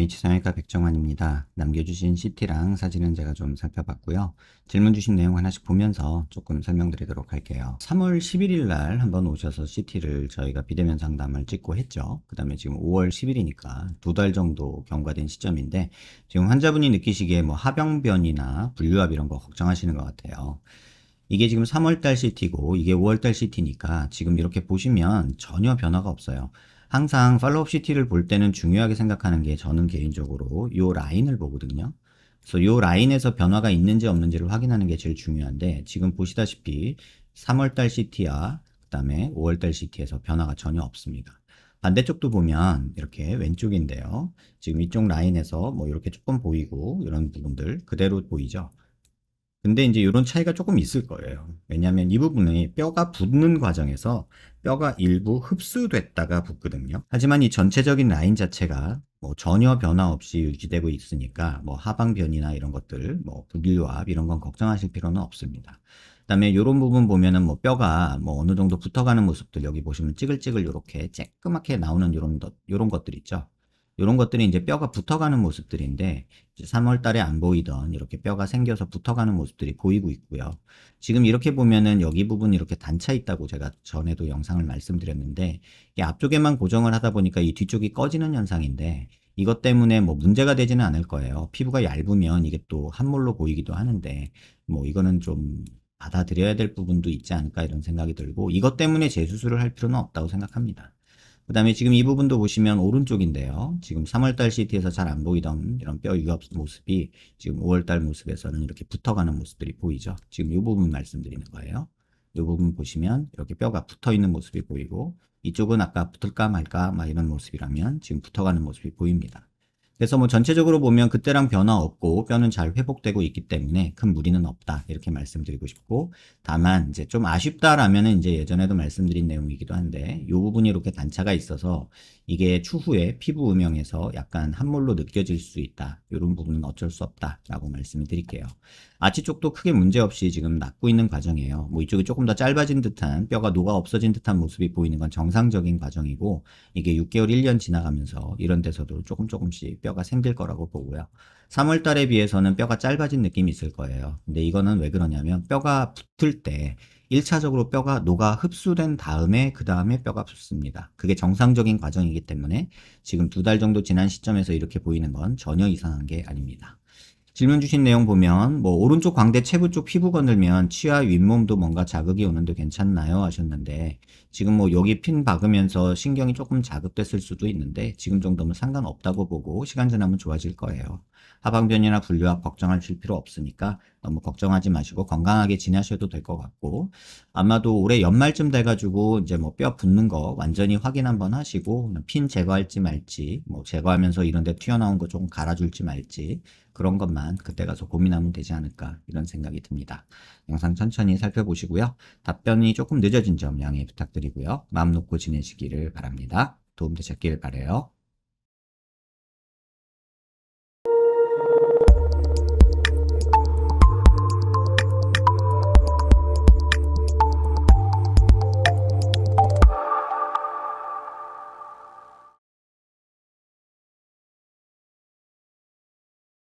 H성형외과 백정환입니다. 남겨주신 CT랑 사진은 제가 좀 살펴봤고요. 질문 주신 내용 하나씩 보면서 조금 설명드리도록 할게요. 3월 11일 날 한번 오셔서 CT를 저희가 비대면 상담을 찍고 했죠. 그 다음에 지금 5월 10일이니까 2달 정도 경과된 시점인데 지금 환자분이 느끼시기에 뭐 하병변이나 분류압 이런 거 걱정하시는 것 같아요. 이게 지금 3월달 CT고 이게 5월달 CT니까 지금 이렇게 보시면 전혀 변화가 없어요. 항상 팔로우업 CT를 볼 때는 중요하게 생각하는 게 저는 개인적으로 요 라인을 보거든요. 그래서 요 라인에서 변화가 있는지 없는지를 확인하는 게 제일 중요한데 지금 보시다시피 3월달 CT와 그 다음에 5월달 CT에서 변화가 전혀 없습니다. 반대쪽도 보면 이렇게 왼쪽인데요. 지금 이쪽 라인에서 뭐 이렇게 조금 보이고 이런 부분들 그대로 보이죠. 근데 이제 이런 차이가 조금 있을 거예요. 왜냐하면 이 부분이 뼈가 붙는 과정에서 뼈가 일부 흡수됐다가 붙거든요. 하지만 이 전체적인 라인 자체가 뭐 전혀 변화 없이 유지되고 있으니까 뭐 하방변이나 이런 것들, 뭐 불교압 이런 건 걱정하실 필요는 없습니다. 그다음에 이런 부분 보면은 뭐 뼈가 뭐 어느 정도 붙어가는 모습들 여기 보시면 찌글찌글 이렇게 쬐끄맣게 나오는 이런 것들 있죠. 이런 것들이 이제 뼈가 붙어가는 모습들인데 3월 달에 안 보이던 이렇게 뼈가 생겨서 붙어가는 모습들이 보이고 있고요. 지금 이렇게 보면은 여기 부분이 이렇게 단차 있다고 제가 전에도 영상을 말씀드렸는데 이 앞쪽에만 고정을 하다 보니까 이 뒤쪽이 꺼지는 현상인데 이것 때문에 뭐 문제가 되지는 않을 거예요. 피부가 얇으면 이게 또 함몰로 보이기도 하는데 뭐 이거는 좀 받아들여야 될 부분도 있지 않을까 이런 생각이 들고 이것 때문에 재수술을 할 필요는 없다고 생각합니다. 그 다음에 지금 이 부분도 보시면 오른쪽인데요. 지금 3월달 CT에서 잘 안 보이던 이런 뼈 유압 모습이 지금 5월달 모습에서는 이렇게 붙어가는 모습들이 보이죠. 지금 이 부분 말씀드리는 거예요. 이 부분 보시면 이렇게 뼈가 붙어 있는 모습이 보이고 이쪽은 아까 붙을까 말까 막 이런 모습이라면 지금 붙어가는 모습이 보입니다. 그래서 뭐 전체적으로 보면 그때랑 변화 없고 뼈는 잘 회복되고 있기 때문에 큰 무리는 없다 이렇게 말씀드리고 싶고 다만 이제 좀 아쉽다라면은 이제 예전에도 말씀드린 내용이기도 한데 이 부분이 이렇게 단차가 있어서 이게 추후에 피부 음영에서 약간 함몰로 느껴질 수 있다 이런 부분은 어쩔 수 없다라고 말씀을 드릴게요. 아치 쪽도 크게 문제 없이 지금 낫고 있는 과정이에요. 뭐 이쪽이 조금 더 짧아진 듯한 뼈가 녹아 없어진 듯한 모습이 보이는 건 정상적인 과정이고 이게 6개월 1년 지나가면서 이런 데서도 조금씩 뼈가 생길 거라고 보고요. 3월 달에 비해서는 뼈가 짧아진 느낌이 있을 거예요. 근데 이거는 왜 그러냐면 뼈가 붙을 때 1차적으로 뼈가 녹아 흡수된 다음에 그 다음에 뼈가 붙습니다. 그게 정상적인 과정이기 때문에 지금 2달 정도 지난 시점에서 이렇게 보이는 건 전혀 이상한 게 아닙니다. 질문 주신 내용 보면 뭐 오른쪽 광대 체부 쪽 피부 건들면 치아 윗몸도 뭔가 자극이 오는데 괜찮나요? 하셨는데 지금 뭐 여기 핀 박으면서 신경이 조금 자극됐을 수도 있는데 지금 정도면 상관없다고 보고 시간 지나면 좋아질 거예요. 하방변이나 분류압 걱정하실 필요 없으니까 너무 걱정하지 마시고 건강하게 지내셔도 될 것 같고 아마도 올해 연말쯤 돼가지고 이제 뭐 뼈 붙는 거 완전히 확인 한번 하시고 핀 제거할지 말지 뭐 제거하면서 이런 데 튀어나온 거 조금 갈아줄지 말지 그런 것만 그때 가서 고민하면 되지 않을까 이런 생각이 듭니다. 영상 천천히 살펴보시고요. 답변이 조금 늦어진 점 양해 부탁드리고요. 마음 놓고 지내시기를 바랍니다. 도움 되셨길 바라요.